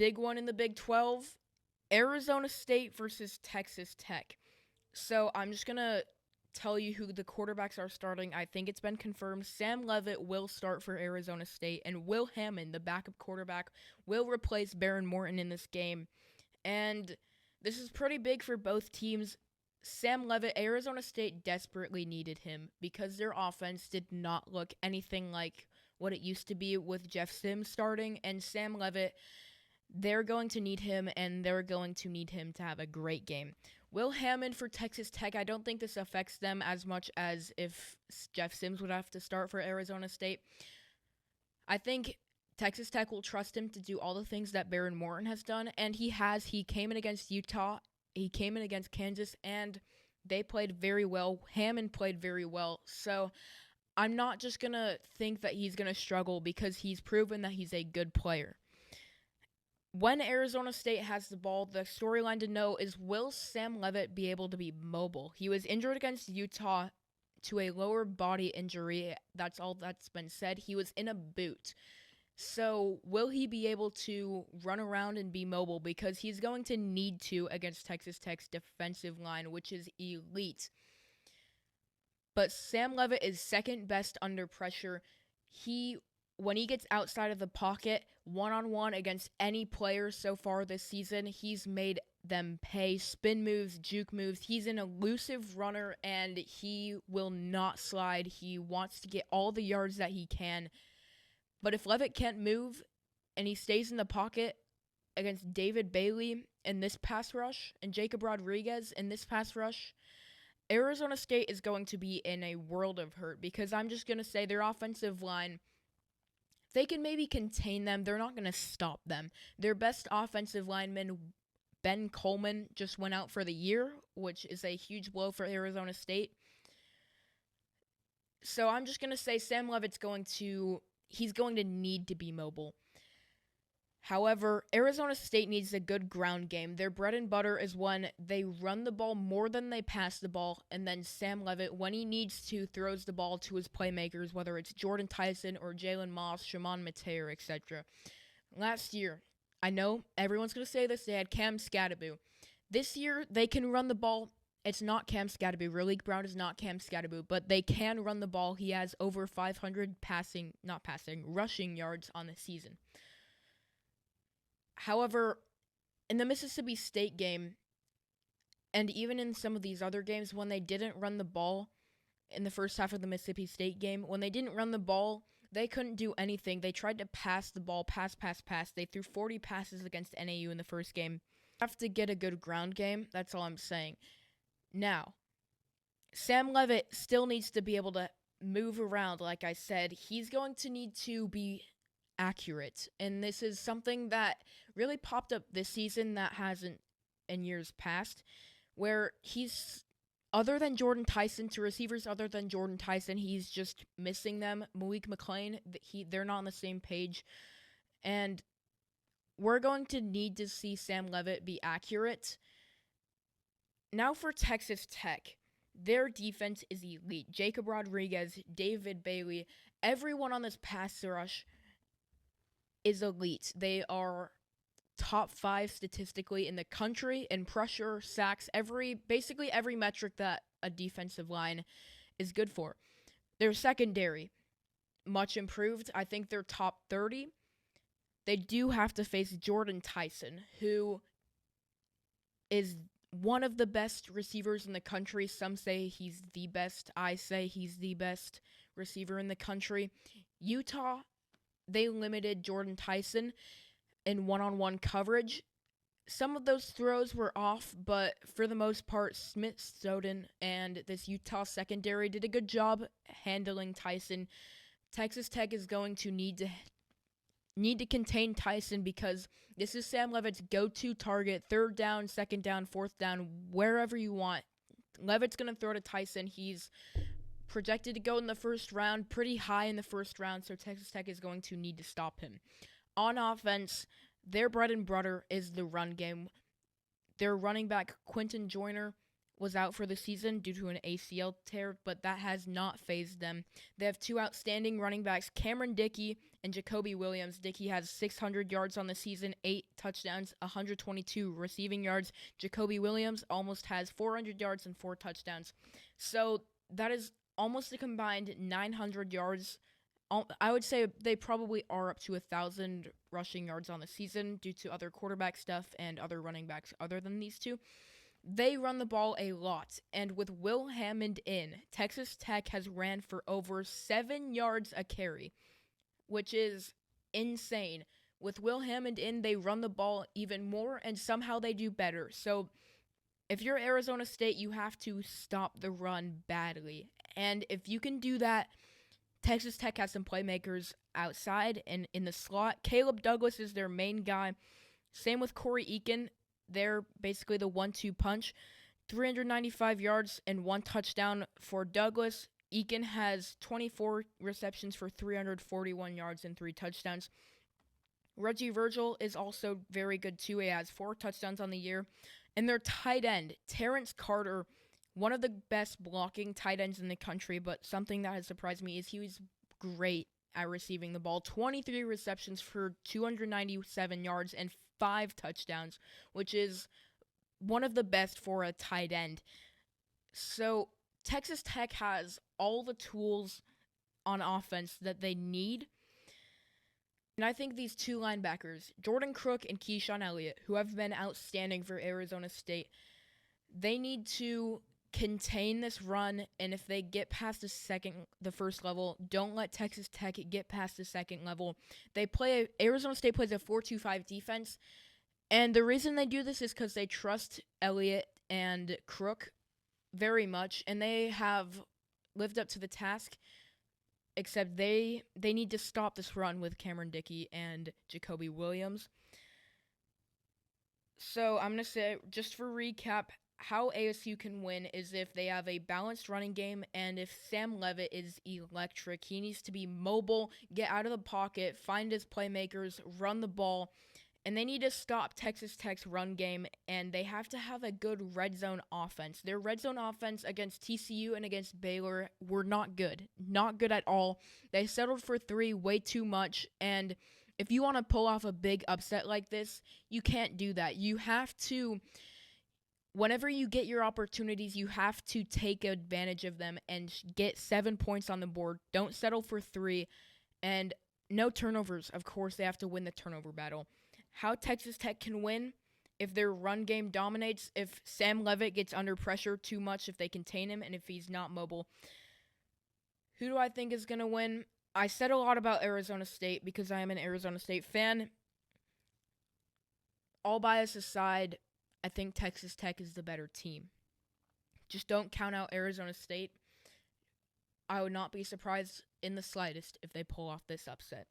big one in the Big 12, Arizona State versus Texas Tech. So I'm just going to tell you who the quarterbacks are starting. I think it's been confirmed. Sam Leavitt will start for Arizona State, and Will Hammond, the backup quarterback, will replace Baron Morton in this game. And this is pretty big for both teams. Sam Leavitt, Arizona State desperately needed him because their offense did not look anything like what it used to be with Jeff Sims starting. And Sam Leavitt, they're going to need him, and they're going to need him to have a great game. Will Hammond for Texas Tech, I don't think this affects them as much as if Jeff Sims would have to start for Arizona State. I think Texas Tech will trust him to do all the things that Baron Morton has done, and he has. He came in against Utah, he came in against Kansas, and they played very well. Hammond played very well, so I'm not just going to think that he's going to struggle because he's proven that he's a good player. When Arizona State has the ball, the storyline to know is, will Sam Leavitt be able to be mobile? He was injured against Utah to a lower body injury. That's all that's been said. He was in a boot. So will he be able to run around and be mobile? Because he's going to need to against Texas Tech's defensive line, which is elite. But Sam Leavitt is second best under pressure. When he gets outside of the pocket, one-on-one against any player so far this season, he's made them pay. Spin moves, juke moves. He's an elusive runner, and he will not slide. He wants to get all the yards that he can. But if Leavitt can't move and he stays in the pocket against David Bailey in this pass rush and Jacob Rodriguez in this pass rush, Arizona State is going to be in a world of hurt because I'm just going to say their offensive line, they can maybe contain them. They're not going to stop them. Their best offensive lineman, Ben Coleman, just went out for the year, which is a huge blow for Arizona State. So I'm just going to say Sam Leavitt's he's going to need to be mobile. However, Arizona State needs a good ground game. Their bread and butter is when they run the ball more than they pass the ball, and then Sam Leavitt, when he needs to, throws the ball to his playmakers, whether it's Jordan Tyson or Jalen Moss, Shimon Mateer, etc. Last year, I know everyone's going to say this, they had Cam Skattebo. This year, they can run the ball. It's not Cam Skattebo. Raleek Brown is not Cam Skattebo, but they can run the ball. He has over 500 rushing yards on the season. However, in the Mississippi State game, and even in some of these other games, when they didn't run the ball in the first half of the Mississippi State game, when they didn't run the ball, they couldn't do anything. They tried to pass the ball, pass. They threw 40 passes against NAU in the first game. Have to get a good ground game. That's all I'm saying. Now, Sam Leavitt still needs to be able to move around. Like I said, he's going to need to be accurate. And this is something that really popped up this season that hasn't in years past, where he's, other than Jordan Tyson, to receivers other than Jordan Tyson, he's just missing them. Malik McClain, they're not on the same page. And we're going to need to see Sam Leavitt be accurate. Now for Texas Tech. Their defense is elite. Jacob Rodriguez, David Bailey, everyone on this pass rush is elite. They are top 5 statistically in the country in pressure, sacks, basically every metric that a defensive line is good for. Their secondary, much improved. I think they're top 30. They do have to face Jordan Tyson, who is one of the best receivers in the country. Some say he's the best. I say he's the best receiver in the country. Utah, they limited Jordan Tyson in one-on-one coverage. Some of those throws were off, but for the most part, Smith Snowden and this Utah secondary did a good job handling Tyson. Texas Tech is going to need to contain Tyson because this is Sam Leavitt's go-to target, 3rd down, 2nd down, 4th down, wherever you want. Leavitt's going to throw to Tyson. He's projected to go in the first round, pretty high in the first round, so Texas Tech is going to need to stop him. On offense, their bread and butter is the run game. Their running back, Quentin Joyner, was out for the season due to an ACL tear, but that has not fazed them. They have 2 outstanding running backs, Cameron Dickey and Jacoby Williams. Dickey has 600 yards on the season, 8 touchdowns, 122 receiving yards. Jacoby Williams almost has 400 yards and 4 touchdowns. So that is almost a combined 900 yards. I would say they probably are up to 1,000 rushing yards on the season due to other quarterback stuff and other running backs other than these two. They run the ball a lot, and with Will Hammond in, Texas Tech has ran for over 7 yards a carry, which is insane. With Will Hammond in, they run the ball even more, and somehow they do better. So if you're Arizona State, you have to stop the run badly. And if you can do that, Texas Tech has some playmakers outside and in the slot. Caleb Douglas is their main guy. Same with Corey Eakin. They're basically the 1-2 punch. 395 yards and 1 touchdown for Douglas. Eakin has 24 receptions for 341 yards and 3 touchdowns. Reggie Virgil is also very good too. He has 4 touchdowns on the year. And their tight end, Terrence Carter, one of the best blocking tight ends in the country, but something that has surprised me is he was great at receiving the ball. 23 receptions for 297 yards and 5 touchdowns, which is one of the best for a tight end. So Texas Tech has all the tools on offense that they need. And I think these 2 linebackers, Jordan Crook and Keyshawn Elliott, who have been outstanding for Arizona State, they need to contain this run, and if they get past the first level, don't let Texas Tech get past the second level. Arizona State plays a 4-2-5 defense, and the reason they do this is because they trust Elliott and Crook very much, and they have lived up to the task, except they need to stop this run with Cameron Dickey and Jacoby Williams. So I'm going to say, just for recap, how ASU can win is if they have a balanced running game, and if Sam Leavitt is electric. He needs to be mobile, get out of the pocket, find his playmakers, run the ball, and they need to stop Texas Tech's run game, and they have to have a good red zone offense. Their red zone offense against TCU and against Baylor were not good. Not good at all. They settled for 3 way too much, and if you want to pull off a big upset like this, you can't do that. You have to... Whenever you get your opportunities, you have to take advantage of them and get 7 points on the board. Don't settle for 3. And no turnovers. Of course, they have to win the turnover battle. How Texas Tech can win? If their run game dominates, if Sam Leavitt gets under pressure too much, if they contain him, and if he's not mobile. Who do I think is going to win? I said a lot about Arizona State because I am an Arizona State fan. All bias aside, I think Texas Tech is the better team. Just don't count out Arizona State. I would not be surprised in the slightest if they pull off this upset.